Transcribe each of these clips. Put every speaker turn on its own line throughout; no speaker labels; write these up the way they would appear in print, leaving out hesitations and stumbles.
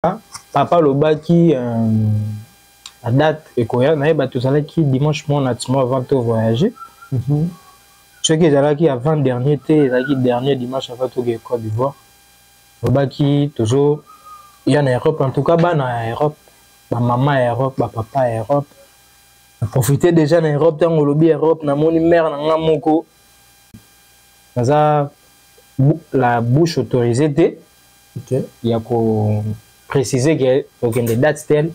papa lobaki la date et quoi na ba tout ça qui dimanche mon avant de voyager. Ce qui est qui avant dernier qui dernier dimanche avant tout Côte d'Ivoire. Lobaki toujours il y a en Europe en tout cas ba na Europe, ba maman Europe, ba papa Europe. Profiter déjà en Europe tant au lobby Europe na moni mère na ngamoko. Ça la bouche autorisée té. OK. Il y a ko préciser que donc des dates telles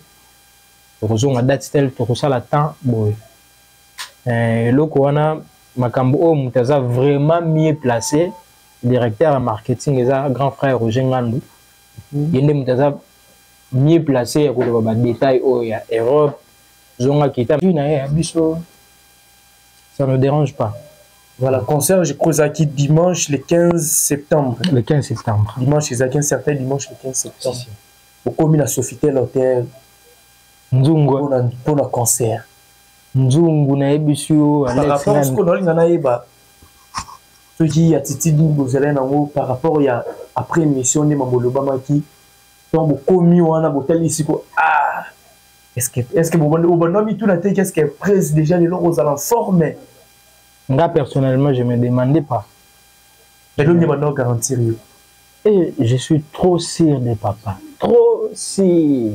pour une date telle pour ça la temps boy le koana makambo o mutaza vraiment mieux placé directeur en marketing et ça grand frère Roger Ngandou yende mutaza mieux placé pour les détails au ya Europe zonga kita na biso ça ne dérange pas.
Voilà, concert, je crois qui dimanche le 15 septembre.
Le 15 septembre.
Dimanche, chez Akin, certain dimanche le 15 septembre. Au commun à Sofitel Hotel.
Nzungu.
Pour le concert.
Nzungu na ebisio.
Par rapport à ce qu'on a dit, ceux qui a titi vous allez en par rapport à après émission de Mambolobama qui tombe au commun on a hôtel ici ah est-ce que vous bonhomme tout la tête qu'est-ce qu'elle presse déjà les lots aux alentours formés.
Moi, personnellement, je ne me demandais pas. Et je suis trop sûr de papa. Trop sûr.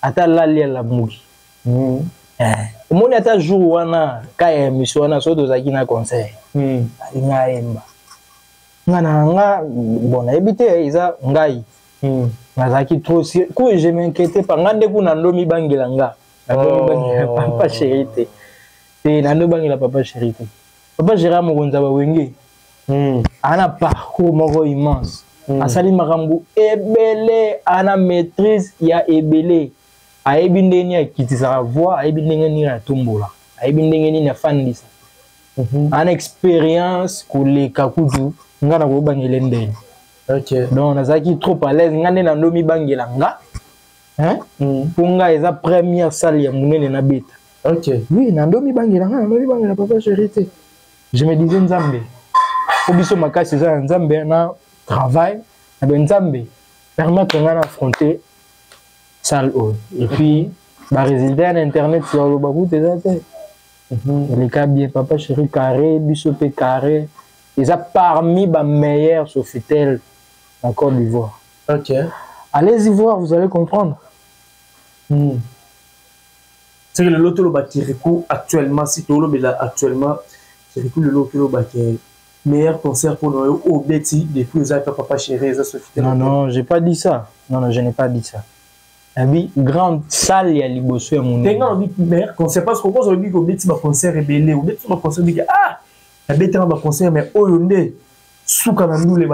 Ata lali la mugi. Mon ata jour wana kaya mission wana so dozaki na concert. Nga emba. Nga na nga bon ebité isa ngai. Nazaki trop sûr. Ko je m'inquiétais pas ngande ku na ndomi bangela nga. Ndomi bangela papa chéri. Et na ndomi bangela papa chéri. Papa Gérard Mogonza Wenge ana parcours moko immense asali makambo ebele ana maîtrise ya ebele ayebi ndenge ya kitisa voix ayebi ndenge ni na tombola ayebi ndenge ni na fandisa ana expérience koleka kutu ngana ko bangele ndenge. OK donc nazaki trop à l'aise ngane na ndomi bangela nga ponga eza première salle ya munene na beta. OK oui na ndomi bangela nga na ndomi bangela papa chéri. Je me disais Nzambe. Obiso makasi za Nzambe na travail, na Nzambe permettre ngana affronter salle haut. Et puis ba résultat en internet sur le babou déjà. Les cas bien papa chéri carré, biso pe carré, ils a parmi ba meilleurs Sofitel en Côte d'Ivoire. OK. Allez-y voir, vous allez comprendre.
C'est que le loto le batiriku actuellement si tu le actuellement c'est le loto le meilleur concert pour nous au Betty depuis les papa chéri ça Sofitel.
Non non, j'ai pas dit ça. Non non, je n'ai pas dit ça. Abi grande salle ya liboso ya mon.
Tenga on dit meilleur concert parce qu'on pense au dit au Betty ma concert rebelle au Betty ma concert dit ah la Betty ma concert mais oyonde souka na nous les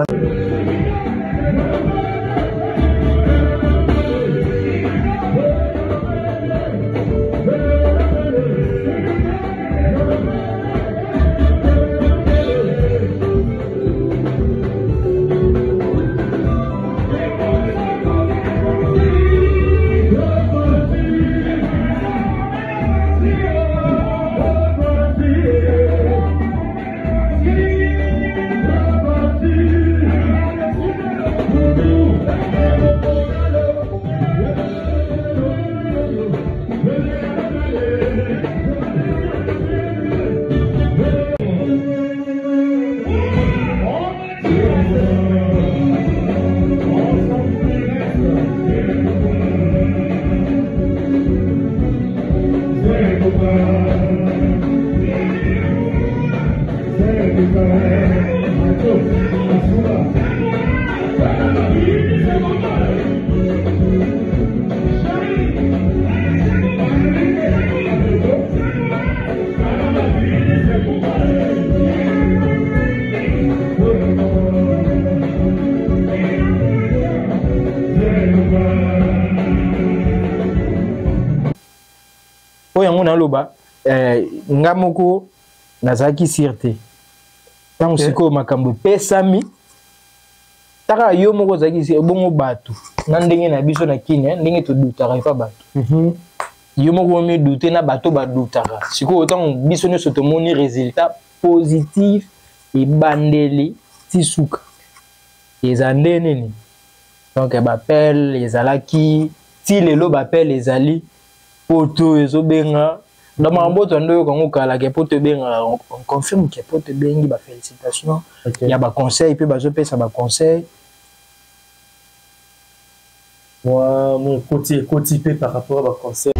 loba ngamoko nazaki sirte tant siko makambo pesami taka yo moko zaki si bongo batu na ndenge na biso na Kenya ndenge to dutaka fa batu yo moko me douter na bato ba dutaka siko autant biso ne soto moni résultat positif et bandeli tisuka ezandene ni Donc bapel les alaki ti lelo bapel les ali poto ezo benga dans ma mboto ndo ko kala ke poto benga on confirme que poto bengi ba félicitations il y a ba conseil puis bazo pesa ba conseil
moi mon côté par rapport à ba conseil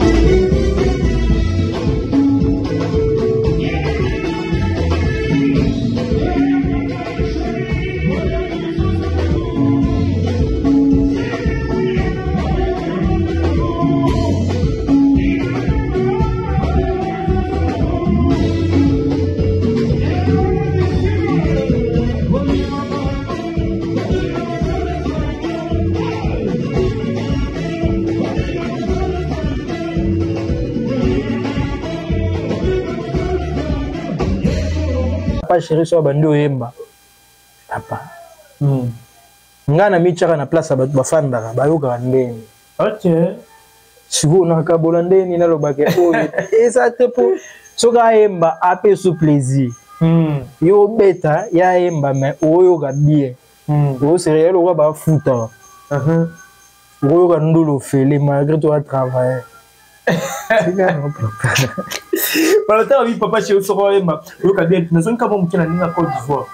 pas chéri so bando yemba papa ngana michaka na place ba fandaka bayoka ndeni
OK
sigo na kabola ndeni na lobake oyo eza te po soka yemba ape sous plaisir yo beta ya yemba mais oyo ka bien o sérieux lo ba futa oyo ka ndolo fele malgré toi travailler
Voilà, oui, papa, chez Osoro Emma. Le cadet, nous sommes comme qui n'a ni à Côte d'Ivoire.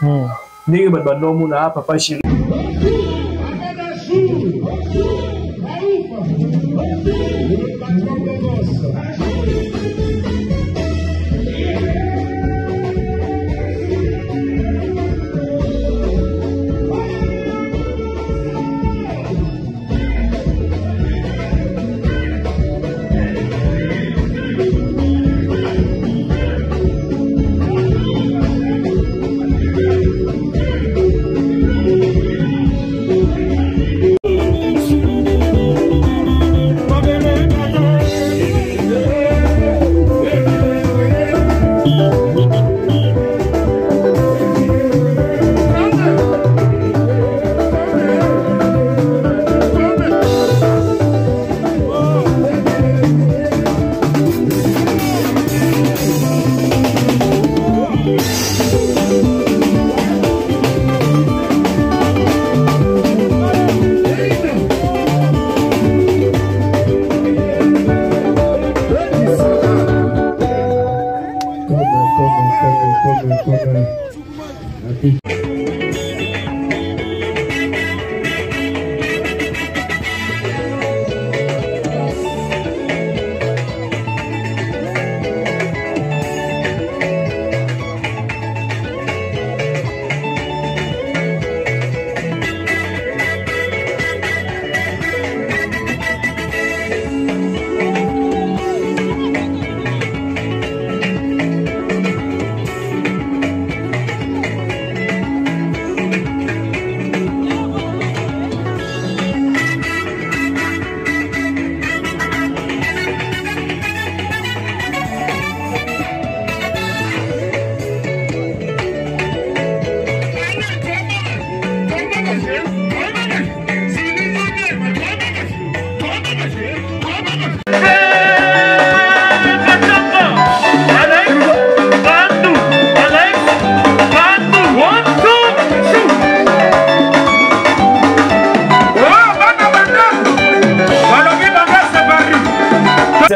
N'est pas dans mon papa chéri.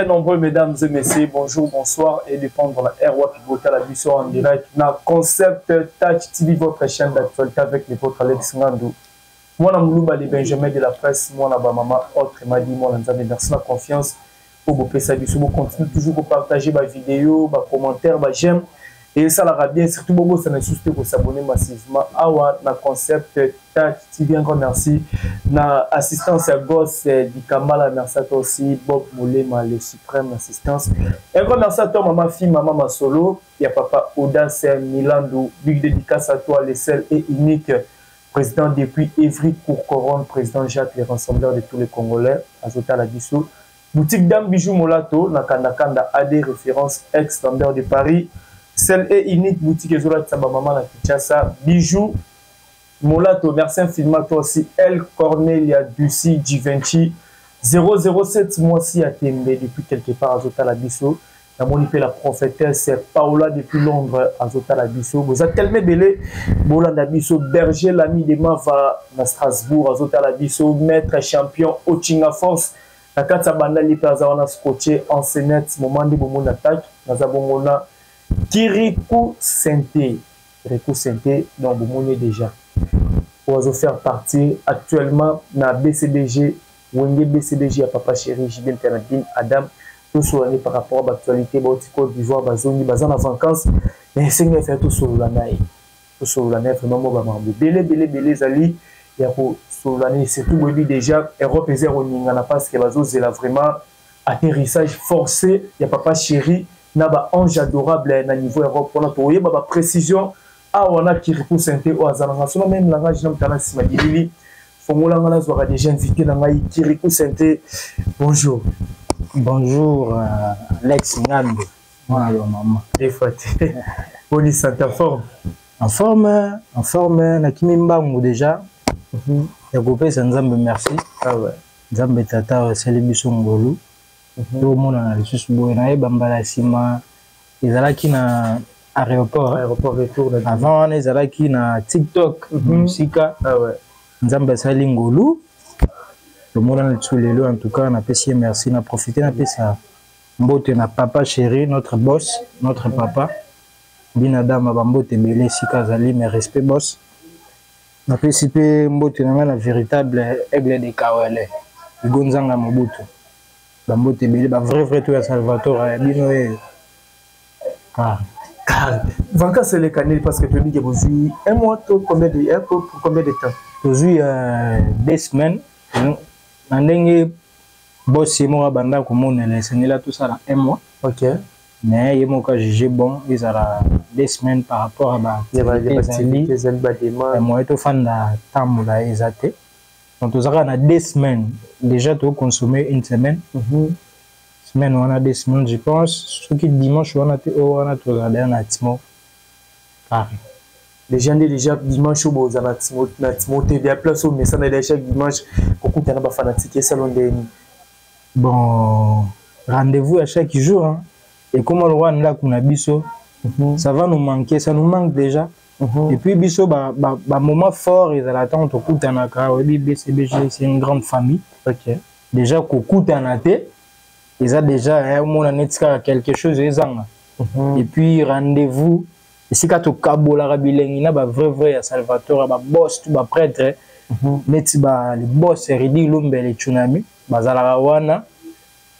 Nombreux mesdames et messieurs, bonjour, bonsoir et de prendre la RWA Pibota la mission en direct dans Concept Touch TV, votre chaîne d'actualité avec les vôtres Alex Ngandou. Moi, je suis les Benjamin de la presse, moi, je suis maman, autre m'a dit, moi, je merci la confiance pour vous faire vous continuez toujours à partager ma vidéo, ma commentaire, ma j'aime. Et ça la bien, surtout beaucoup, ça ne suscite pour s'abonner massivement. Awa, na Concept Touch TV, encore merci. Na assistance à gosse du Kamala, merci à toi aussi. Bob Moulema, le suprême assistance. Et encore merci à toi, maman fille, maman ma solo. Il y a papa Audace Milando, big dédicace à toi, le seul et unique président depuis Évry Courcoron, président Jacques, les rassembleurs de tous les Congolais, Azota la Bissou. Boutique Dame Bijou Molato, na Kandakanda AD, référence ex-standard de Paris. Celle est unique boutique Ezola de Saba Maman à Kinshasa. Bijou Molato, merci infiniment toi aussi. El Cornelia Ducy Givenchy 007 mois-ci à Tembe depuis quelque part à Zota la Bisso. La monipé la prophétesse Paola depuis Londres, Azota la Bisso. Vous êtes tellement belé. Bolanda Bisso, Berger, l'ami de Mava, à Strasbourg, Azota la Bisso, maître champion, Ochinga Force. La carte Banda Lipazawana Scotché, enseignante, moment de Bomon attaque. Nazabomona, Kirikou Senté. Kirikou Senté, donc Bomon est déjà. Pour faire partie actuellement dans BCBG, Wenge BCBG à Papa Chéri, Jibin Kanadine, Adam. Tout soigné par rapport à l'actualité, Côte d'Ivoire, Bazoni, Bazan en vacances, mais c'est que faire tout sur l'année. Tout sur l'année, vraiment, moi, belé, Zali, il y a pour sur l'année, c'est tout, oui, déjà, Europe est zéro, il n'y en a pas, parce que Bazo, c'est là vraiment atterrissage forcé, il y a Papa Chéri, n'a pas ange adorable à un niveau Europe, on a trouvé, ma précision, ah, on a qui repousse un peu au hasard, on a même langage, non, talent, si ma dit, Fongola, on a déjà invité, dans ma Kirikou Santé, bonjour.
Bonjour, Alex Ngambe. Voilà, maman.
Des fois, on est en forme.
En forme, Nakimimbangu déjà. Il y a coupé, c'est Nzambe, merci.
Ah ouais.
Nzambe Tata, c'est le Bissou Ngolu. Tout le monde a le susboé, Bambala Sima. Ils allaient qui na aéroport.
Aéroport retour.
Avant, ils allaient qui na TikTok, Musika.
Ah ouais.
Nzambe Sali Ngolu. Le monde a tous les lots, en tout cas, on a apprécié, merci, on a profité, on a fait ça. Mbote na Papa Chéri, notre boss, notre papa. Binadama Bambote Belé, Sikazali, mes respects, boss. On a participé, Mbote na la véritable aigle de Kawale. Gonzanga Mobutu. Bambote Belé, vrai tout à Salvatore, Bino et.
Car. Vanka, c'est le canal parce que tu dis que vous avez un mois, combien de temps?
Vous avez 2 semaines. Nandenge boss et moi banda comme on c'est là tout ça là 1 mois.
OK.
Mais il m'a jugé bon, ils ont 2 semaines par rapport à bah
il y a des activités
et moi tout fan da temps là exacté. Donc tout ça on a 2 semaines. Déjà tout consommer 1 semaine. Semaine on a 2 semaines je pense. Ce qui dimanche on a tout regardé en atmo.
Les gens déjà dimanche au Natimo TV à place au mais ça déjà dimanche beaucoup de gens fanatiques salon de
bon rendez-vous à chaque jour hein. Et comme on le voit là qu'on a biso ça va nous manquer, ça nous manque déjà. Et puis biso moment fort ils attendent au coup tanaka BCBG c'est une grande famille.
OK.
Déjà coup tanate ils a déjà au moins quelque chose ils ont. Et puis rendez-vous ici quand au Cabo la rabilengi ba vrai à Salvatore ba boss tout ba prêtre meti ba le boss Ridi Lumbe le tsunami bazala wana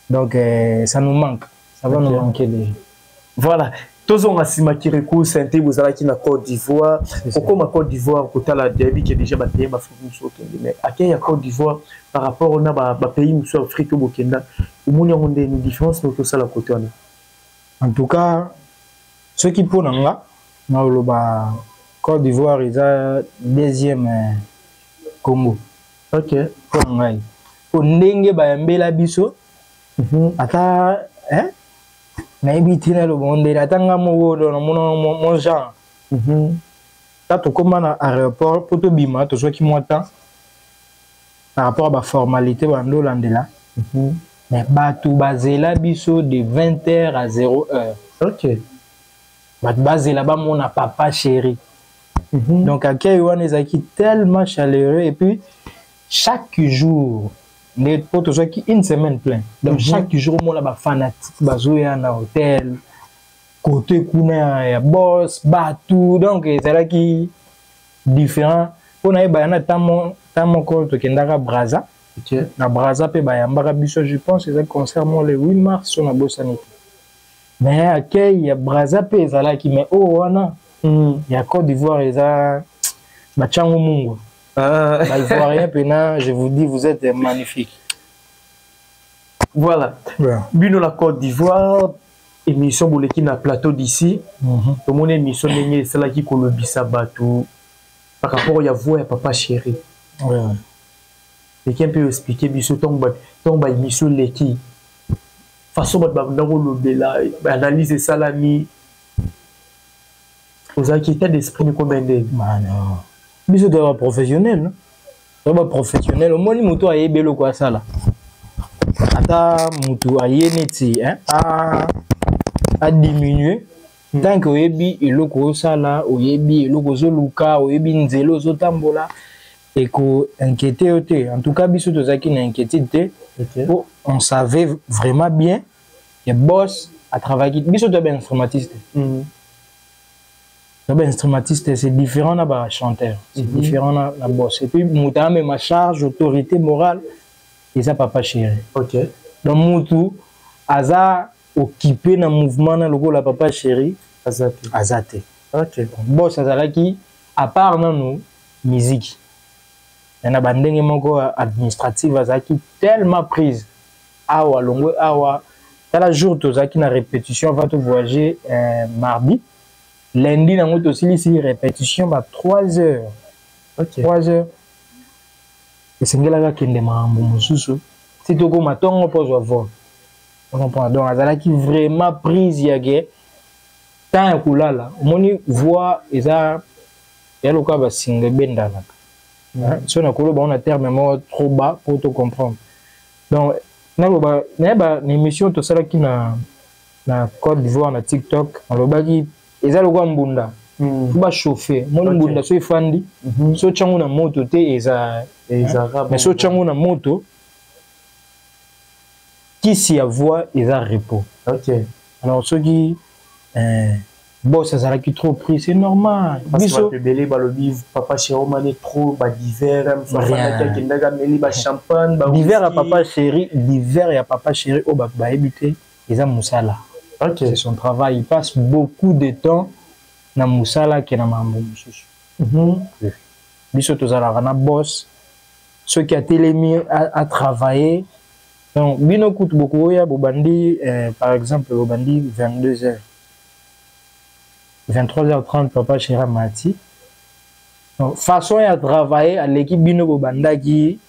donc ça nous manque, ça va nous manquer déjà.
Voilà, tous on a sima Kirikou Santé vous allez qui na Côte d'Ivoire pourquoi ma Côte d'Ivoire côté la derby qui est déjà battu ba fumu mais à quel Côte d'Ivoire par rapport au na ba pays musu Afrique au Burkina au monde on a une différence dans tout ça la côté
en tout cas ceux qui pour nga dans le Côte d'Ivoire, ils ont 2e Congo.
OK.
Pour nous. Pour nous, Bayambela Biso. Ata, hein? Naïbitina le monde, atanga mon genre. Quand tu commences à l'aéroport, pour te bima, tu sais qui m'entend. Par rapport à la formalité, on là. Mais tu basé la Biso de 20h à 0h.
OK.
Basé là-bas, mon Papa Chéri. Donc, à Kaiwan, ils sont tellement chaleureux. Et puis, chaque jour, les potes qui une semaine pleine. Donc, chaque jour, mon là fanatique, bazouya na hôtel, côté kuna ya boss, batou. Donc, c'est là qui différent. On a eu tamo compte que ndaka Braza. Na Braza pe bayambara biso, je pense que c'est concert le 8 mars on a bossanité. Mais accueil il y a Braza pe ezala qui mais oh wana il y a Côte d'Ivoire eza bachango mungu Ivoirien pena je vous dis vous êtes magnifique.
Voilà. Bino la Côte d'Ivoire émission boleki na plateau d'ici. Tout mon émission n'est celle qui kolobisa batou par rapport à voix ya Papa Chéri. Et qui peut expliquer biso tomba émission leki façon de analyser salami aux inquiétudes d'esprit combien de
biso doit être professionnel professionnel au moins moto a yebelo quoi ça là ata moto a yeneti hein a diminué. Tant que oyebi eloko osala, oyebi eloko ozoluka, oyebi nzelo ozotambola, et ko inquiété ote. En tout cas, biso tozaki na inquiétude. On savait vraiment bien que boss a travaillé. Biso to ben instrumentiste. Instrumentiste, c'est différent d'un chanteur. C'est différent d'un boss. Et puis, Mouta mais ma charge, autorité morale, et ça papa chéri.
Ok.
Donc Moutou, Aza occupé dans le mouvement dans le la papa chéri. Azate.
Ok.
Boss Azalaki, à part nous, musique. Il y a des gens administratifs Azaki tellement prise. Awa, longue, awa. T'as la jour, tu as une répétition, on va te voyager mardi. Lundi, on a aussi ici répétition, 3 heures.
Ok.
3 heures. Et c'est là que je me suis dit, si tu as un matin, on pose un vol. On comprend. Donc, Azalaki vraiment prise, il y a tant que là, on voit, il y a le cas de single benda. Si on a un terme trop bas pour te comprendre. Donc, il y a une émission tout ça qui na Côte d'Ivoire, na TikTok, on le bagi, il y a le cas mbunda. Il va chauffer. Mon mbunda so ifandi, so changu na moto te eza mais so changu na moto qui s'y a voix eza repos.
Ok.
Alors ceux qui boss ça qui trop pris, c'est normal.
Parce que le belé ba le vivre papa chéri mané trop ba d'hiver,
rien.
Qui ndaga meli ba champagne, ba
d'hiver à papa chéri, d'hiver et à papa chéri au ba éviter ils a musala.
Ok.
C'est son travail, il passe beaucoup de temps na musala qui na mambo mususu. Biso tozala na boss ceux qui a télémi à travailler. Donc bino coûte beaucoup ya bobandi par exemple bobandi 22h. 23h30, papa chéra Mati. Donc, façon à travailler à l'équipe Bino Bobanda qui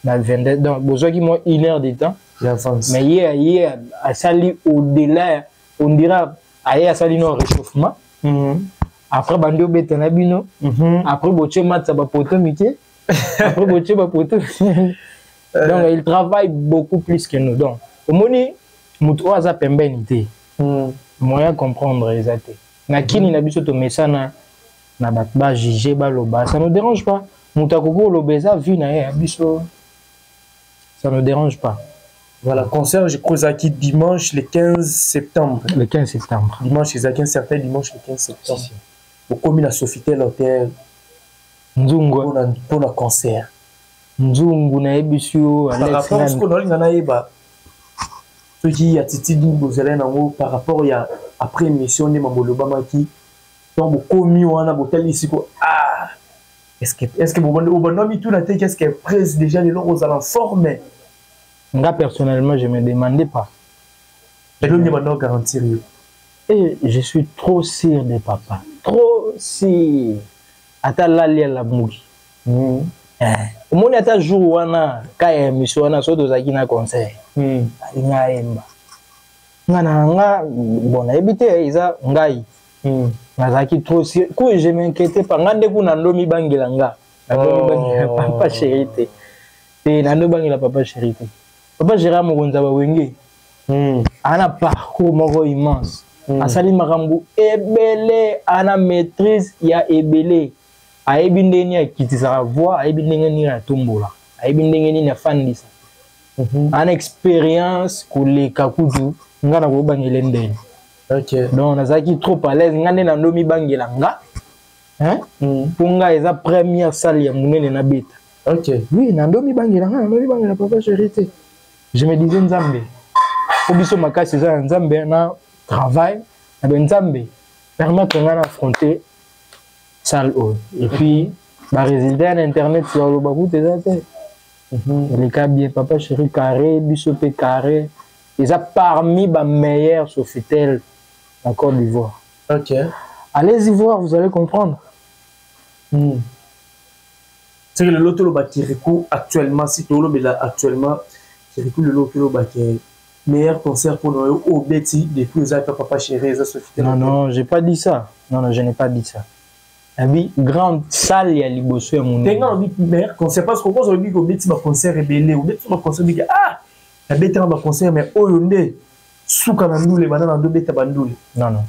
dans 22. Donc, besoin qui moi 1 heure de temps. Mais hier, à sali au-delà, on dira, à sali non réchauffement. Après, Bando Betana Bino. Après, Boche Mat, ça va poto mité. Après, Boche va poto. Donc, il travaille beaucoup plus que nous. Donc, au moni, Moutou Aza Pembenité. Moyen comprendre les athées. Nakini na biso to mesana na ba juger ba loba ça ne dérange pas mutakoko lobeza vu na ya biso ça ne dérange pas.
Voilà, concert je crois qui dimanche le 15 septembre.
Le 15 septembre.
Dimanche les 15 septembre dimanche le 15 septembre. Au commune à Sofitel Hotel.
Nzungu
pour le concert.
Nzungu na ebisio
Alex. Par rapport à ce qu'on a na eba ceux qui attitude par rapport à après émission de Mambolobama qui tombe commis ou en botel ici quoi ah est-ce que bon tout la tête qu'est-ce qu'elle presse déjà les lots aux forme
moi personnellement je me demandais pas
et le niveau garantir
et je suis trop sûr de papa trop sûr atala la mugi mon état jour wana ka émission wana so dozaki na concert ngaemba nga bon habité isa ngai nazaki trop ko je m'inquiétais pas ngande kuna ndomi bangela nga ndomi bangela papa chéri te nando bangela papa chéri te papa chéri mokonza ba wenge ana parcours moko immense asali makambo ebele ana maîtrise ya ebele ayebi ndeni akitisa voix ayebi ndenge ni na tombola ayebi ndenge ni na fandisa ana expérience koleka kudu nga na ko bangela ndeni.
Ok.
Donc nazaki trop à l'aise ngane na ndomi bangela nga pour nga eza première salle ya munene na beta.
Ok.
Oui na ndomi bangela nga na ndomi bangela papa chéri te. Je me disais nzambe obiso makasi za nzambe na travail na ben nzambe permettre nga affronter salle haut et puis ba résultat na internet sur le baku te za te. Les cas bien papa chéri carré biso pe carré. Ils sont parmi les meilleurs Sofitel en Côte d'Ivoire.
Ok.
Allez-y voir, vous allez comprendre.
C'est que le lot qui recourt actuellement, si tu là actuellement, c'est le lot qui est meilleur concert pour nous au Betty depuis les années papa chéri Sofitel.
Non, non, j'ai pas dit ça. Non, non, je n'ai pas dit ça. Oui, grande salle, il y a Libosso et mon.
T'es un meilleur concert parce qu'on pense au Betty, ma concert rebelle, au Betty, ma concert, ah! La bête en concert mais oyonde suka na ndule bana na ndobeta bandule.
Non non.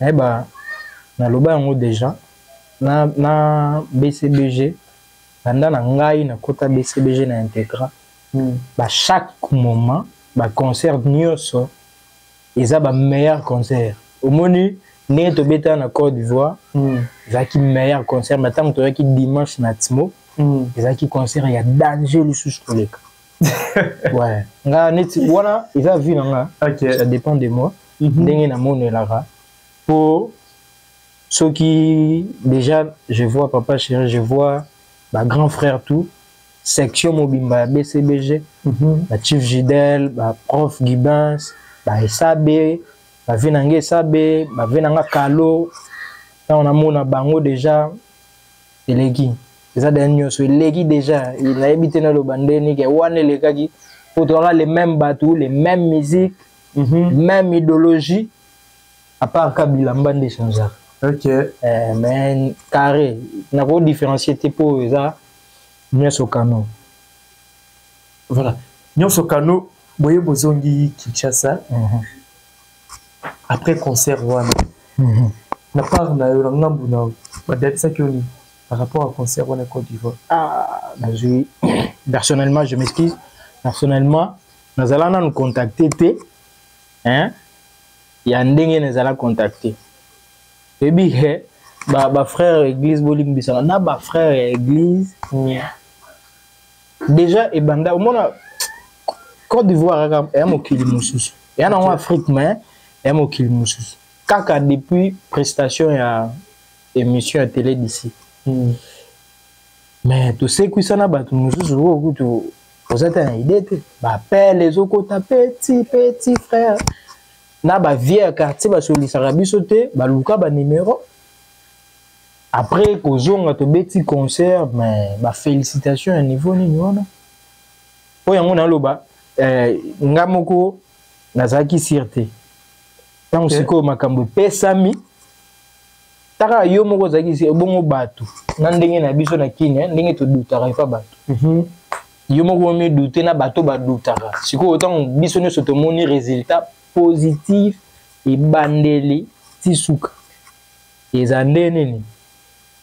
Eh bah na loba yango déjà na BCBG pendant na ngai na kota BCBG na intégra ba chaque moment ba concert nyonso eza ba meilleur concert omoni ne to beta na Côte d'Ivoire eza ki meilleur concert maintenant to ki dimanche na Timo eza ki concert ya danger le sous koleka. Ouais nga neti wana eza vu na nga. Okay. Ça dépend de moi ndenge na monelaka pour ceux qui déjà je vois papa chéri, je vois ma grand frère tout section mobimba BCBG la chief Gidel ba prof Gibans ba SAB ba venange SAB ba venanga Kalo on a mona bango déjà eleki ça dernier so eleki déjà il a habité dans le bandeni que wane lekaki pour aura les mêmes bateaux les mêmes musiques même idéologie à part Kabila mbande changer. Ok. Mais carré, n'a pas différencier pour ça. Nyonso Kano.
Voilà. Nyonso Kano, boye bozongi Kinshasa. Après concert wana. Na part na yo ngambu na ba ça que par rapport à concert wana Côte d'Ivoire.
Ah, personnellement, je m'excuse. Personnellement, nous allons nous contacter hein. Il y a ndenge nous allons contacter. Et puis, bah frère église boling bisanga na ba frère église déjà et banda au monde Côte d'Ivoire est mokili mususu et en Afrique mais est mokili mususu kaka depuis prestation ya émission à télé d'ici mais tu sais que ça na ba mususu ko tu vous êtes une idée bah père les autres petit frère na ba vieux quartier ba solisaka biso te ba luka ba numéro après kozonga to beti concert mais ba félicitations à niveau nini wana po yango na loba ngamoko nazaki sirte tant siko makambo pesami taka yo moko zaki si bongo bato na ndenge na biso na Kenya ndenge to dutaka ifa bato yo moko mi douter na bato ba dutaka siko autant biso ne soto moni résultat positif et bandeli tisuka les andé nini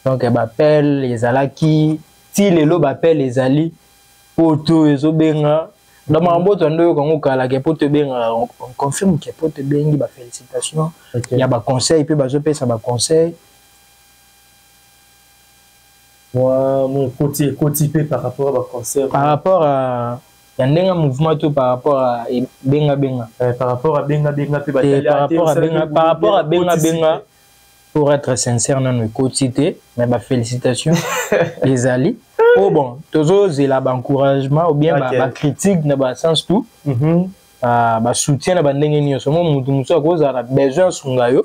donc bapel les alaki ti lelo bapel les ali poto ezobenga dans mamboto ndo ko ngokala ke poto benga on confirme que poto bengi ba félicitations il y a ba conseil puis bazo pesa ba conseil
moi mon côté par rapport à ba concert
par rapport à il y a un mouvement tout par rapport à benga
par rapport à benga
par rapport à benga pour être sincère dans nos quotidiens mais ma félicitations les alliés oh bon toujours c'est là encouragement ou bien ba critique dans ba sens tout ba soutien na ba ndenge ni so mo mutu a cause a besoin sungayo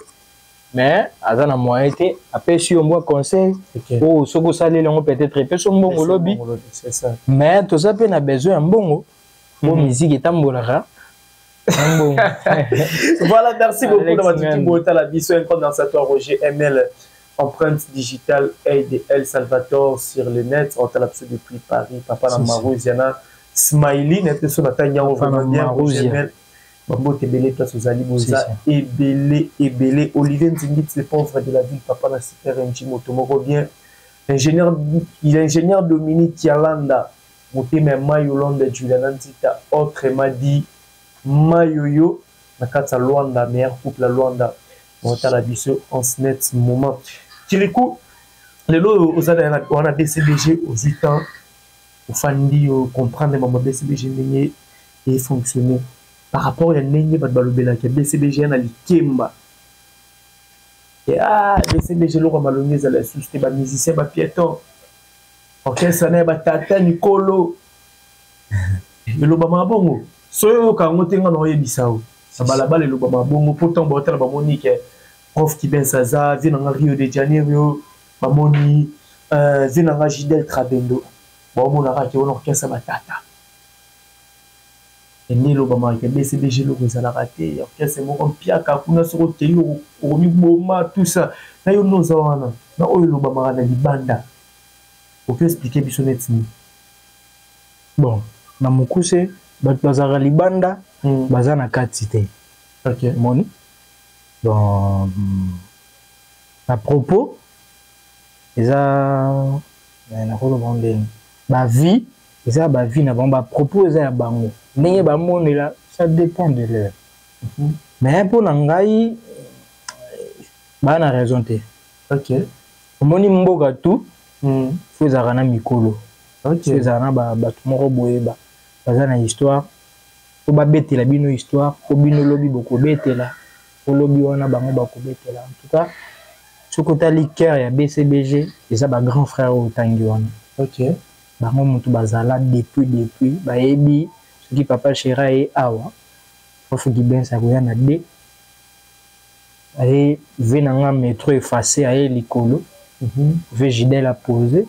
mais azana moyen été après si on boit conseil oh soko salé longo peut-être peu son bon lobby
c'est ça
mais tout ça peut na besoin bon musique est tambolara.
Voilà, merci beaucoup d'avoir été la biso un condensateur Roger ML empreinte digitale aide El Salvador sur le net on t'a l'absolu depuis Paris papa na Marouziana Smiley n'était sur la taille en vraiment bien Roger ML Bambo Tebele place aux Ali Moza et Belé Olivier Nzingit le pauvre de la ville papa na super NG Motomoko bien ingénieur Dominique Yalanda Motema Mayolonde Juliana Nzita autrement dit Mayoyo nakata Luanda meilleur couple à Luanda on t'a la biso en ce net moment Kirikou les lots aux on a BCBG aux itans au fandi comprendre maman BCBG n'engé et fonctionner par rapport à n'engé pas de balobela que BCBG na likemba et BCBG lo malongé za la souste ba musicien ba piéton orchestre na ba tata Nicolo le lo ba mabongo soyo kangotenga no yebisao sabalabala le lo ba mabongo pourtant ba hôtel ba monique prof qui ben saza vinanga Rio de Janeiro ba moni vinanga Gidel Trabendo ba mona ka ke orchestre ba tata et ni lo ba ma ke BCBG lo ko zala raté orchestre mo comme piaka kuna soko telo o mi boma tout ça na yo no zawana na oyo lo ba ma na libanda. On peut expliquer Bissonnette.
Bon, na mukuse bato bazala libanda baza na kati te.
OK.
Moni. Bon à propos eza na ko ba ndeni ba vie eza ba vie na ba propos eza ya bango ndenge ba monela ça dépend de leur. Mais pour ngai ba na raison te.
OK.
Moni mboka tout faut ezala na mikolo.
OK.
Ezala na bato moko boye baza na histoire po babetela bino histoire po bino lobi bokobetela po lobi wana bango bakobetela. En tout cas soki otali cœur ya BCBG eza ba grand frère otangi wana.
OK.
Bango mutu bazala depuis bayebi soki papa Chéra ye awa ofuki bensa koya na de aye ve nanga métro effacé aye likolo ve Gidel a posé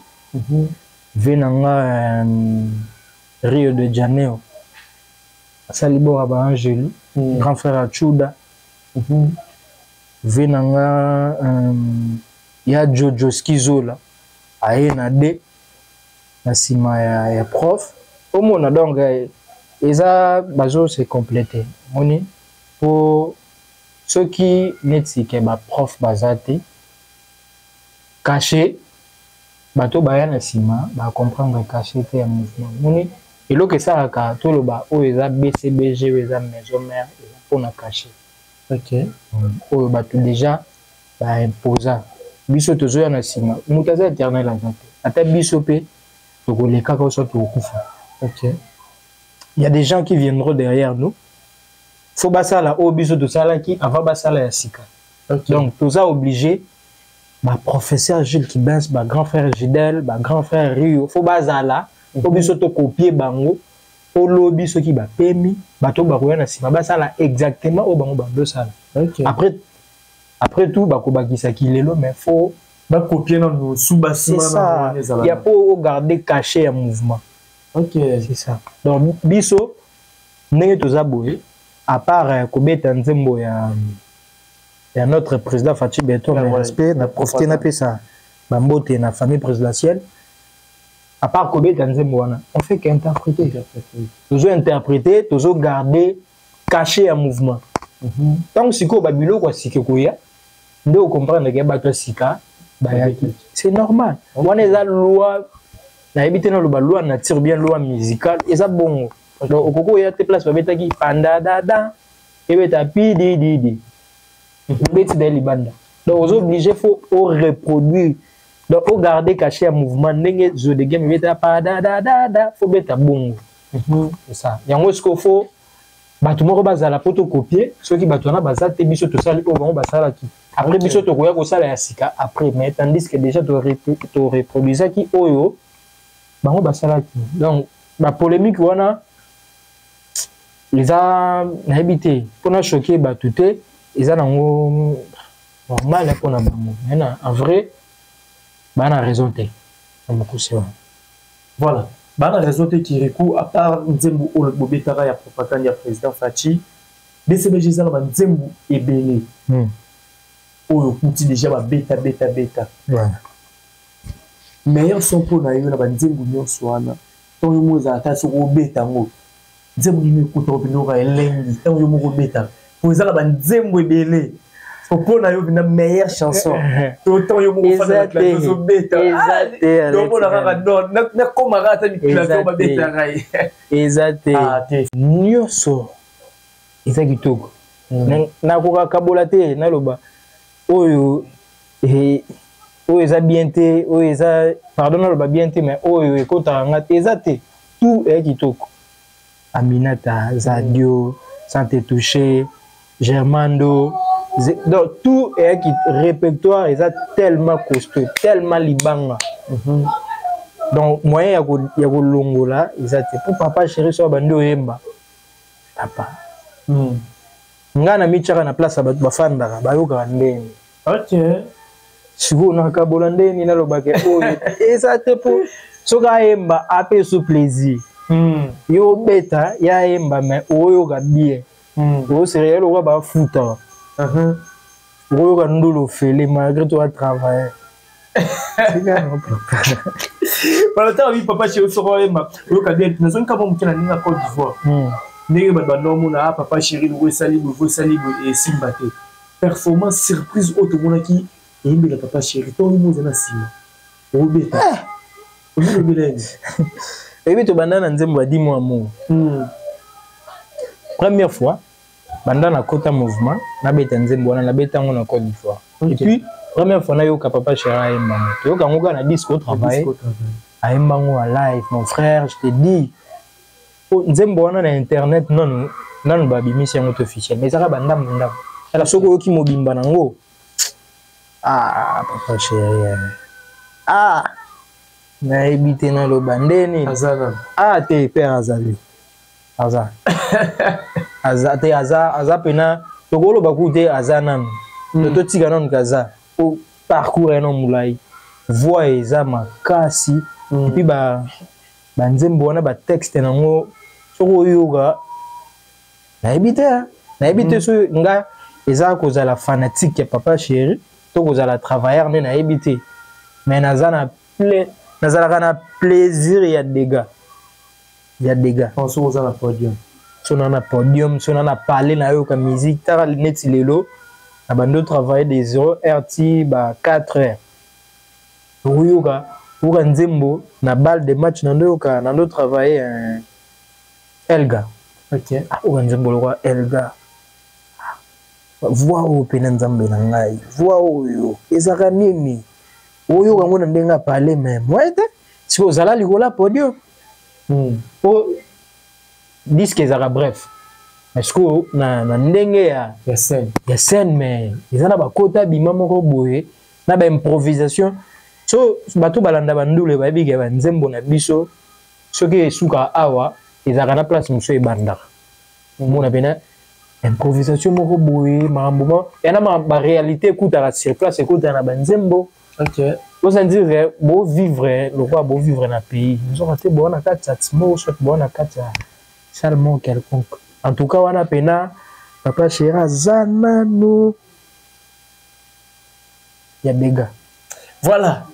ve nanga Rio de Janeiro asali bora ba Angeli grand frère Achuda ve nanga ya Jojo Skizola aye na de na sima ya prof omona donc eza bazo se compléter moni pour ceux qui neti ke ba prof bazate caché bato baya na sima ba comprendre caché te ya mouvement moni eloko esalaka toloba oyo eza BCBG oyo eza maison mère eza mpona caché.
OK.
Oyo bato déjà ba imposa biso tozoya na sima moto aza éternel aza te ata biso mpe tokolekaka oso tokokufa.
OK.
Il y a des gens qui viendront derrière nous. Faut basala au biso de salaki avant basala ya sika.
Okay.
Donc tout ça obligé. Ma professeur Gilles Kibens, ma grand frère Gidel, ma grand frère Rio, faut basala au biso to copier bango. Au lobby ce qui ba pemi, bato ba koya na sima basala exactement au bango ba deux sala.
OK.
Après tout ba ko bakisa kilelo mais faut
ba copier dans nos sous-bassements.
C'est ça. Il y a pour garder caché un mouvement.
OK.
C'est ça. Donc biso ndenge tozaboye à part kobeta nzembo ya notre président Fatou Beto na respect na profiter na pesa bambote na famille présidentielle à part kobeta nzembo wana on fait qu'interpréter toujours interpréter toujours garder caché un mouvement tant siko babilo kwa sike koya nde o comprendre que bato sika bayaki c'est normal wana eza loi na ebité na loi nature bien loi musicale eza bongo. Donc, au coco, il y a des places pour mettre qui panda dada et mettre pi di di di. Mettre des libanda. Donc, aux obligés, faut reproduire. Donc, au garder caché un mouvement, n'engage jeu de game, mettre panda dada, faut mettre bon. C'est ça. Il y a un ce qu'il faut. Bah, tout le monde va à la photocopier. Ceux qui battent là, bah, ça, t'es mis sur tout ça, au moment, bah, ça là qui. Après, mis sur tout ça, ça là, sika. Après, mais tandis que déjà, tu reproduis ça qui, oh, bah, on va ça là qui. Donc, la polémique, voilà. Les a habité pour nous choquer batouté ils ont normal pour nous maintenant en vrai bah na raison té
voilà bah na raison té qui recourt à part nzembo o bobetara ya propagande ya président Fachi BCBG za ba nzembo ebele oyo kuti déjà ba beta
voilà
meilleur son pour na yo na ba nzembo nyonso wana to yo moza ata so obeta ngo nzembo ni mikuta obinoka elengi tango yo moko beta pour ezala ba nzembo ebele pour na yo bina meilleure chanson autant yo moko fana la so beta donc on a rado na koma rata ni classe ba beta rai
exacté nyoso eza kitoko na ko kabola te na loba oyo oyo eza bien te oyo eza pardon na loba bien te mais oyo ekota ngate eza te tout est kitoko. Aminata, Zadio, Santé Touché, Germando. Donc, tout est répertoire, ils sont tellement costaud, tellement libanga. Donc, moi, il y a un longo là, ils ont dit, pour papa chéri, soit bando yemba. Papa. Ngana michara na place à bafanda, bayoka ndeni.
OK.
Si vous n'avez pas bolande, ni na lobake. Et ça te pour, soka yemba, apé sous plaisir. Yo beta ya emba me oyo ga bien o sérieux lo ba futa oyo ga ndolo fele malgré toi travailler
Par le temps, oui, papa, chéri, sera Emma. Au Kabia, nous sommes comme on a en Côte d'Ivoire. N'est pas non, papa, chéri, nous salib et Simbate. Performance surprise autre monde qui est le papa, chéri. Toi, nous avons Sima. Au bêta. Au bêta.
Et puis, tu as dit moi amour. Première fois, pendant la côte mouvement, na beta nzembo na beta ngona Côte d'Ivoire. Et puis première fois na yo ka papa chéra embango. Yo ka ngoka na disque au travail. A embango à live mon frère, je te dis. Nzembo na internet non ba bimisi yango officiel. Mais ça ka bandam. Ala soko yo ki mobimba nango. Ah papa chéri. Ah na ebité na lo bandeni.
Azana.
Ah te père Azali. Aza. Aza pena tokolo bakute aza nanu to tika nanu kaza o parcours eno mulai voix eza makasi puis ba nzembo wana ba texte nango soko yoga na ebite so nga eza kozala fanatique ya papa chéri to kozala travailleur ne na ebite mais nazala na plaisir ya dégâts
pensons aux la podium.
Sonana podium, sonana parler na yo comme musique, tara neti lelo, na bando travailler des 0 RT ba 4 heures. Oyoka, oka nzembo na balle de match na ndoka, na ndo travailler Elga.
OK.
Oka nzembo lo Elga. Voix o pena nzambe na ngai. Voix oyo, ezaka nini? Oyo ka ngona ndenga parler même. Ouais, si vous allez likola podium. Disque ezaka bref. Est-ce que na ndenge ya scène mais ezana ba kota bima moko boye na ba improvisation so bato balanda bandule ba biga ba nzembo na biso soki esuka awa ezaka na place muso ebanda. Mona bena improvisation moko boye mambo yana ba réalité écoutera sur place écoutera na ba nzembo.
OK.
Vous en dire beau vivre le roi beau vivre na pays. Nous avons été bon na kati atmo soit bon na kati seulement quelconque. En tout cas, on a pena papa chéra zanano. Il y a des gars.
Voilà.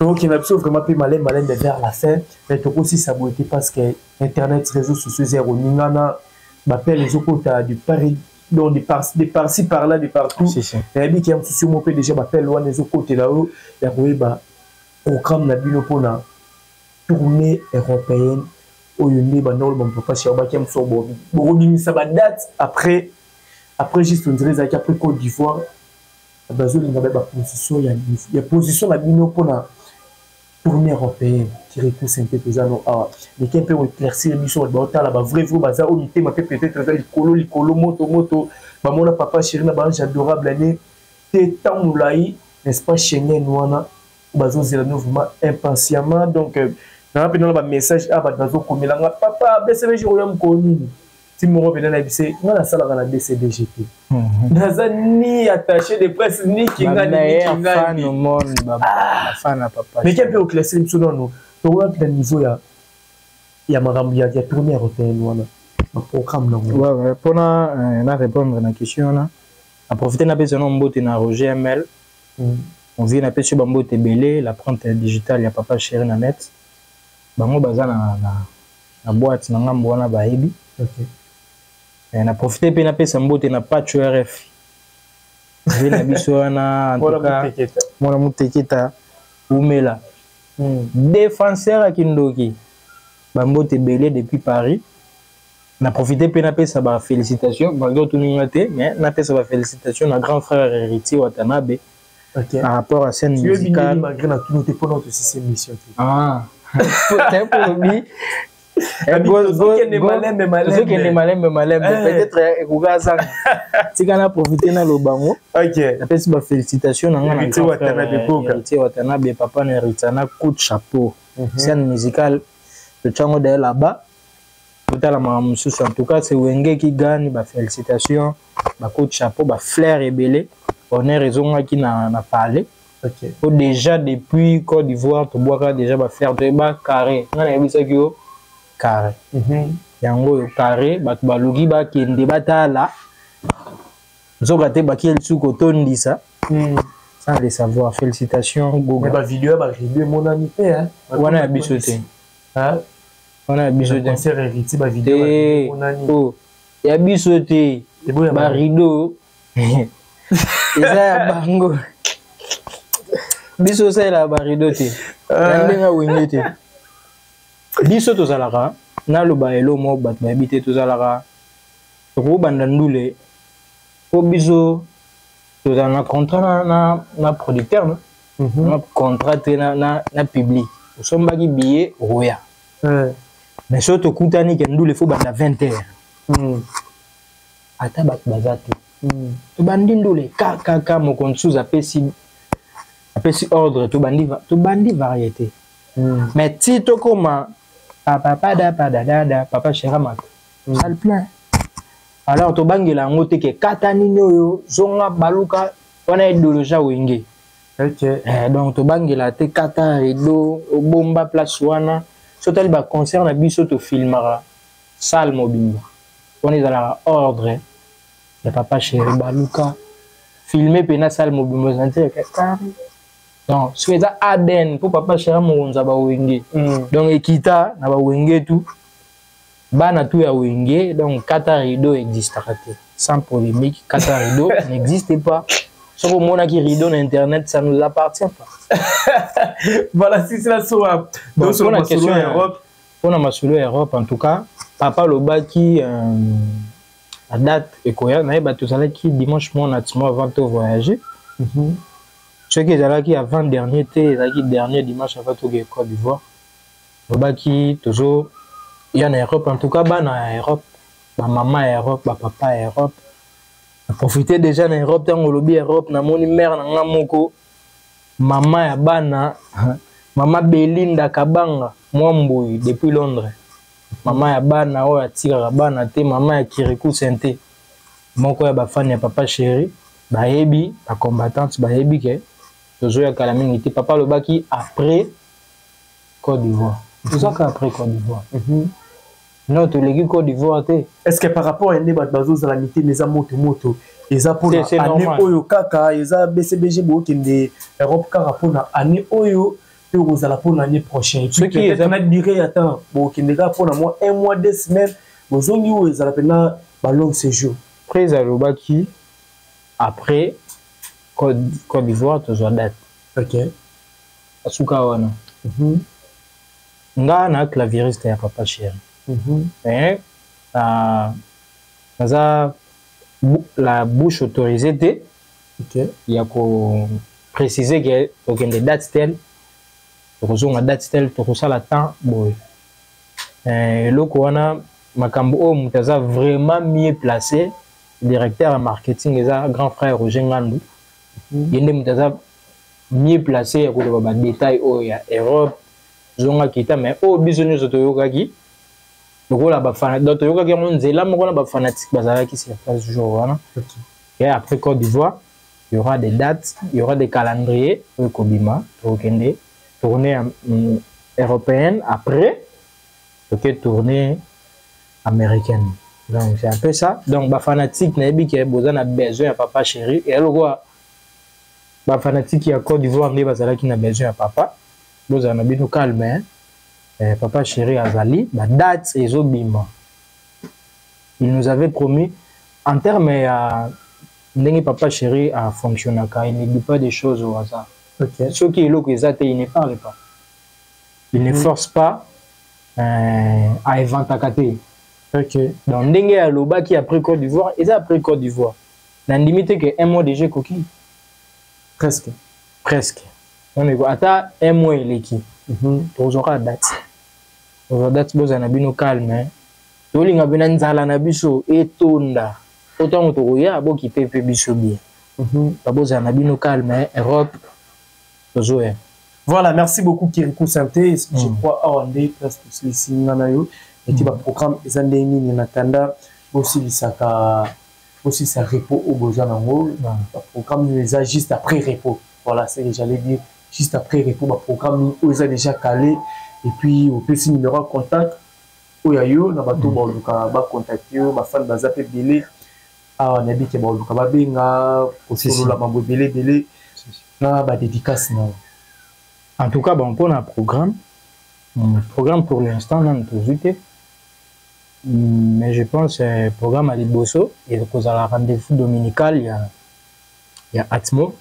Donc il y a vraiment plus malin de vers la fin. Mais tout aussi saboté parce que internet, réseaux sociaux, zéro ningana, m'appelle les autres du Paris. Donc de par-ci par-là, de partout. Et bien qui a un souci mon peu déjà m'appelle loin des autres côtés là-haut. Il y a un programme na bino pour la tournée européenne. Oyonde bandol bon papa chez Obakem so bobi bobi ça ba date après juste on dirait ça après Côte d'Ivoire bazo linga ba position ya position la bino pour la tournée européenne qui recoule synthétisano ah mais qui peut éclaircir mission ba otala ba vrai baza au mité ma peut-être ça likolo moto ba mona papa chéri na ba adorable année té temps moulai n'est-ce pas Schengen wana bazo zela vraiment impatiemment donc na pena ba message aba dazo komelanga papa BCBG oyam konini ti mo pena na bise na sala na DCDGT naza ni attaché de presse ni kinga ni kinga
fan au monde baba fan à papa
mais quel peut classer biso non to wa na niveau ya marambo ya tournée européenne wana un programme là
ouais pour na répondre na question là à profiter na besoin on mbote na Roger ML on vient na pêcher bambote belé la prente digitale ya papa chéri na net bango baza na boîte na ngambo wana baebi.
OK.
Et na profiter pe na pesa mbote na patch RF. Vena biso wana en tout cas mona muteketa umela. Défenseur à Kindoki. Bambote belé depuis Paris. Na profiter pe na pesa ba félicitations malgré tout ngate mais na pesa ba félicitations na grand frère héritier Watanabe.
OK.
Par rapport à scène musicale
malgré na tout noté pour notre cette émission.
Ah. Peut-être si on a profité dans le bango, ok. Félicitations à Watanabe, papa Neritana, coup de chapeau. Scène musicale, le chango de là-bas. En tout cas, c'est Wenge qui gagne, félicitations, coup de chapeau, flair et belé. On a raison qui n'a parlé.
Okay.
Déjà depuis Côte d'Ivoire, tu bois déjà faire de carré. On a vu ça que carré. Yango carré, bat balugi ba kende batala. Zogate ba kiel su koton disa. sans le savoir. Félicitations, Goga.
Mais vidéo, vidéo, mon ami, hein.
On a bisoté.
Hein?
On a bisoté.
Concert hérité, vidéo, mon ami.
Oh, il y a bisoté. Rideau. Eza bango. Biso c'est la rideau te. Ndenga wenge te. Biso to zalaka na lo ba elo mo bat ba bité to zalaka. Ko banda ndule. Ko biso to na contrat na producteur no. Na contrat na public. Osomba ki billet roya. Mais surtout kutani ke ndule fo banda 20h. Ata bat bazate. To bandi ndule ka mo konsu apesi ordre to bandi variété. Mais si to koma papa papa cheramak ça le plein. Alors to bangela ngote ke katani nyoyo zonga baluka wana idéologie wenge. OK. Donc to bangela te kata rido bomba place wana sotal ba concert na biso to filmara salle mobimba. On est dans la ordre le papa chéri baluka filmer pena salle mobimba sentir que carré. Donc c'est ça Aden pour papa chéri monza ba wenge. Donc ekita na ba wenge tout bana tout ya wenge donc kata rideau existera te sans polémique kata rideau n'existe pas. Sauf au monde qui rideau sur internet ça nous appartient pas.
Voilà si c'est la soirée. Donc sur la question Europe,
on a masolo Europe en tout cas papa Lobaki la date est quoi na ba tout ça qui dimanche mon avant de voyager. Ce qui est là qui avant dernier thé là qui dernier dimanche avant tout Côte d'Ivoire. Lobaki toujours il y a en Europe en tout cas bah en Europe ma maman est Europe ma papa est Europe. Profiter déjà en Europe tant au lobby Europe na moni mère na ngamoko maman ya bana maman Belinda Kabanga Mwambui depuis Londres. Maman ya bana o atira bana te maman ya Kirikou Sente. Moko ya ba fan ya papa chéri ba yebi ba combattante ba yebi ke tozo ya kala mingi te papa Lobaki après Côte d'Ivoire. Tout ça qu'après Côte d'Ivoire. Non, tu les Côte d'Ivoire te.
Est-ce que par rapport à Ndeba Bazo za la mité les moto eza pour la année oyo kaka eza BCBG bo kende Europe kaka pour na année oyo et vous allez pour l'année prochaine. Ce qui est à dire attends bon kende ka pour moi 1 mois 2 semaines vous ongi où ils allaient na long séjour.
Après Zalobaki après Côte d'Ivoire to date. OK. Asuka wana. Nga na clavieriste ya papa chéri. La bouche autorisée était il y a qu'à préciser que des dates telles une date telle pour ça la temps boy le koana makambo mutaza vraiment mieux placé directeur en marketing et grand frère Roger Ngandou yende mutaza mieux placé à côté de détails au ya Europe zonga kita mais au business autoyokaki donc là ba fan d'autres yoga qui ont nzela moko na ba fanatique bazala qui se passe jour wana. Et après Côte d'Ivoire il y aura des dates il y aura des calendriers au Kobima tokende tournée européenne après ok tournée américaine. Donc c'est un peu ça. Donc ba fanatique na bi qui a besoin de papa chéri et alors quoi ba fanatique qui a Côte d'Ivoire ne bazala qui na besoin de papa besoin na bino calme. Papa chéri Azali, la date est Zobima. Il nous avait promis, en termes de papa chéri a fonctionné, il ne dit pas des choses au hasard. Ce qui est là, il ne parle pas. Il ne force pas à inventer. Donc, Ndengue à Loba qui a pris Côte d'Ivoire, ils ont pris Côte d'Ivoire. Dans la limite que 1 mois déjà coquille.
Presque.
On est à 1 mois il est qui. Pour la date. Date boza na bino calme tolinga bena nzala na biso etonda autant to ya bo ki pepe biso bien boza na bino calme Europe tozoe.
Voilà, merci beaucoup Kirikou Santé. Je crois à Andé presque ici nanayo et tu vas programme ezandeni ni natanda aussi ça repos au besoin nango programme les juste après repos. Voilà, c'est que j'allais dire juste après repos programme où ils ont déjà calé. Et puis au petit numéro de contact oyayo na bato ba contacter ba fan bazape belé ah on a dit que ba benga ko solo la mambo belé na ba dédicace non.
En tout cas, bon, pour un programme, pour l'instant, on a tout. Mais je pense que le programme à Liboso, il y a rendez-vous dominical, il y a Atmo.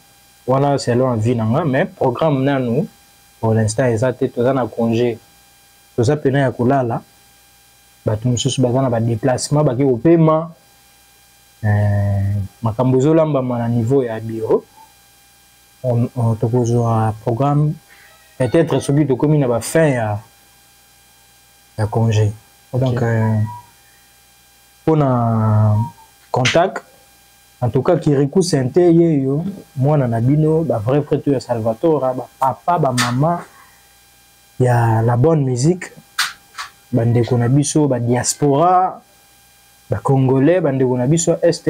Voilà, c'est là en vie, mais le programme, nous, pour l'instant, ils ont un congé. Tout ça, il y a là. Tout le monde a des déplacements, des paiements. Makambozo lamba à niveau et à bureau. On a un programme. Peut-être celui de commune a fin à congé. Okay. Donc, on a contact. En tout cas, Kirikou Santé, moi, on a bino, vrai frère Salvatore, papa, maman, il y a la bonne musique. Bande Konabiso, diaspora, Congolais, bande Konabiso, Est,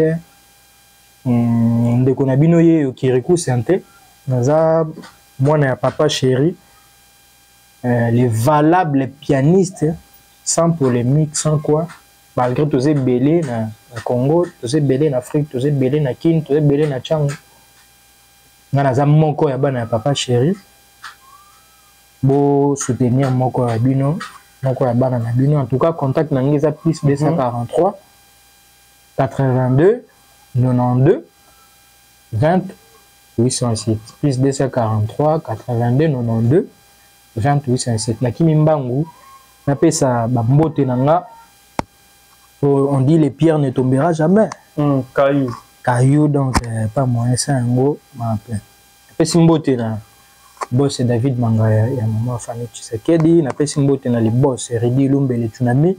de Konabino, Kirikou Santé. Moi, on papa chéri, les valables pianistes, sans polémique, sans quoi, malgré tous ces belés na Congo, tous ces belés en Afrique, tous ces belés na Kin, tous ces belés na Tchang. On a moko ya bana papa chéri, beau soutenir moko ya bino, moko ya bana na bino. En tout cas, contact na ngeza plus 243 82 92 20 807 plus 243 82 92 20 807. Na kimi mbangu na pesa ba mbote nanga. On dit les pierres ne tombera jamais.
Caillou.
Caillou, donc pas moyen ça un gros. Après simbote na boss David Mangaya ya maman famille Tshisekedi. Après simbote na les boss Ridi Lumbe le Tsunami.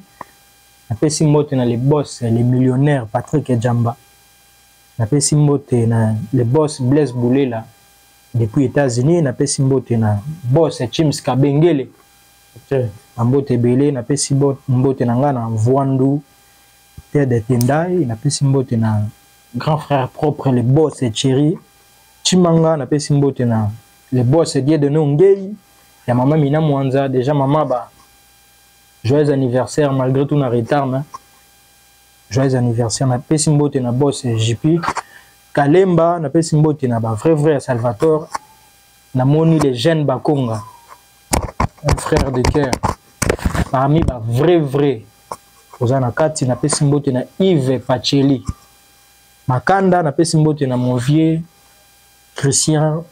Après simbote na les boss les millionnaires Patrick Djamba. Après simbote na les boss Blaise Boulela depuis États-Unis. Après simbote na boss Chims Kabengele. Mbote belé na pesi mbote na nga na Vwandu terre de Tendai na pesi mbote na grand frère propre le boss Chéri Chimanga na pesi mbote na le boss Dieu de Nongei ya maman Mina Mwanza déjà maman ba joyeux anniversaire malgré tout na retard mais joyeux anniversaire na pesi mbote na boss JP Kalemba na pesi mbote na ba vrai Salvatore na moni les jeunes Bakonga un frère de cœur parmi les vrais Ozana Kati na pesi mbote na Yves Pacheli Makanda na pesi mbote na mon vieux Christian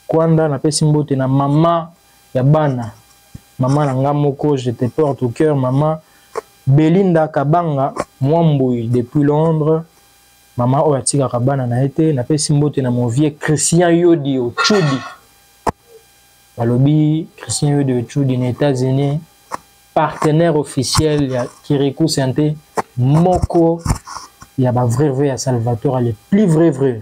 Kwanda na pesi mbote na maman ya bana maman na ngamoko je te porte au cœur maman Belinda Kabanga Mwambui depuis Londres maman Oyatika Kabana na été na pesi mbote na mon vieux Christian Yodi au Chudi Balobi Christian Yodi au Chudi aux États-Unis partenaire officiel, il y a Kirikou Santé, Moko, il y a vrai à Salvatore, les plus vrai.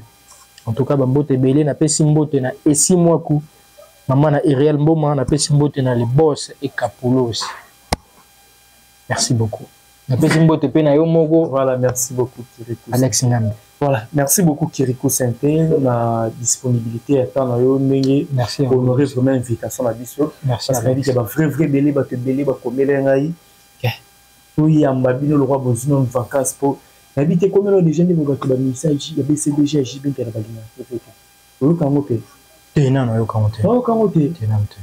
En tout cas, Bambote Belé, n'a pas simbote na Essi Mwaku, maman na Iriel Mboma, n'a pas simbote na les boss et Capoulos. Merci beaucoup. N'a pas simbote pe na yo Moko.
Voilà, merci beaucoup Kirikou.
Alex Ngambi.
Voilà, merci beaucoup Kirikou Santé, la disponibilité est en yo nenge.
Merci.
Pour honorer vraiment l'invitation à Bissot.
Merci.
Parce qu'il y a vrai belé, comme les oui, en babino le roi Bozino en vacances pour. Habiter comme le gens de la message, il y a des CDG à JB qui a la bagina. Oui, quand on
est. Non, yo quand on est.
Oh, quand on est.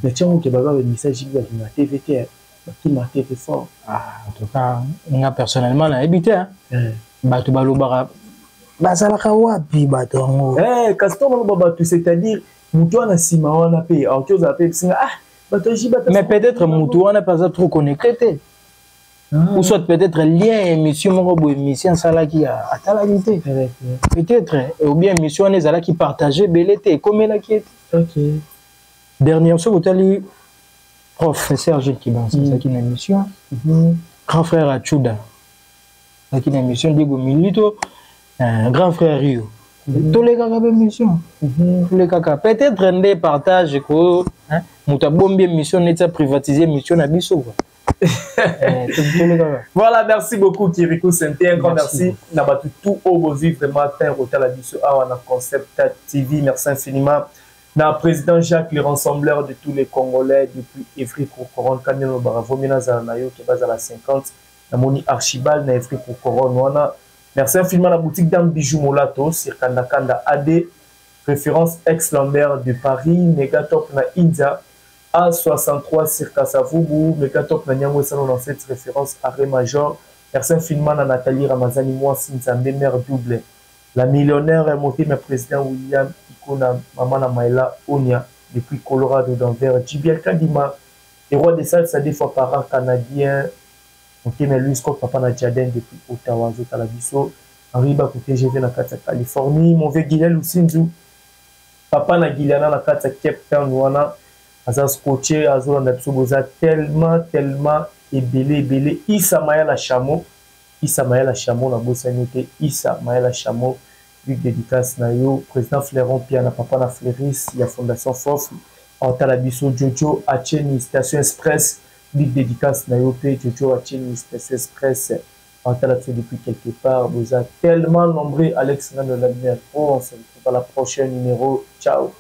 Mais tiens, on qui va le message JB qui m'a TVT, qui m'a TV fort.
Ah, en tout cas, moi personnellement, on a habité. Batu balobara. Bazalaka wapi batongo.
Castor Babatu, c'est-à-dire, Moutoua na Sima, on a payé. Alors, tu as payé,
mais peut-être Moutoua n'a pas trop connecté. Ou soit peut-être lien émission, émission, ça là qui a talalité. Peut-être, ou bien émission, on est là qui partageait, belleté, comme elle a qui est.
Ok.
Dernière chose, vous avez professeur Gilles Kiban, c'est ça qui est une émission. Grand frère Achouda, ça qui est une émission, Diego Milito. Grand frère Rio. Tous les gars ont une mission. Tous les gars. Peut-être un des partages que nous avons une mission, nous avons privatisé une mission à Bissot.
Voilà, merci beaucoup Kirikou Santé. Un grand merci. Nous avons tout au vraiment un hôtel à Bissot à Concept TV. Merci infiniment. Le président Jacques, le rassembleur de tous les Congolais depuis Evry Koukoron, Kanelo Baravo, Minazana Nayo qui est basé à la 50. Namoni Archibald, na Evry Koukoron, merci infiniment à la boutique d'Am Bijou Molato, sur Kanda AD. Référence ex-Lambert de Paris, Megatop na India, A63 Circa Savubu, Megatop na Nyango Salon dans cette référence, Arrêt Major, Merci infiniment à Nathalie Ramazani, moi, Sinzambe, mère double. La millionnaire est montée, mais président William Ikona, maman Maïla Onia, depuis Colorado, Denver, Jibiel Kadima, et roi des salles, ça des fois par an canadien, ok, mais lui, Scott, papa Nadjaden, depuis Ottawa, Zotalabiso, Henri Bakoute, GV, na Kata Californie, mon vieux Guilherme Lucinzu, papa na Guiliana, na Kata Cape Town, wana, Aza scotché, Azo, na Boza, tellement, ebele, Issa Maëla Chameau, na Bossanité, Issa Maëla Chameau, big dédicace na yo, président Fleuron Pia, na papa na Fleuris, il y a Fondation Fof, Antalabiso, Jojo, Acheni, Station Express, big dédicace na yo, Jojo, Acheni, Station Express, Antalabiso depuis quelque part, vous êtes tellement nombreux, Alex, de la lumière, on se retrouve à la prochaine numéro, ciao.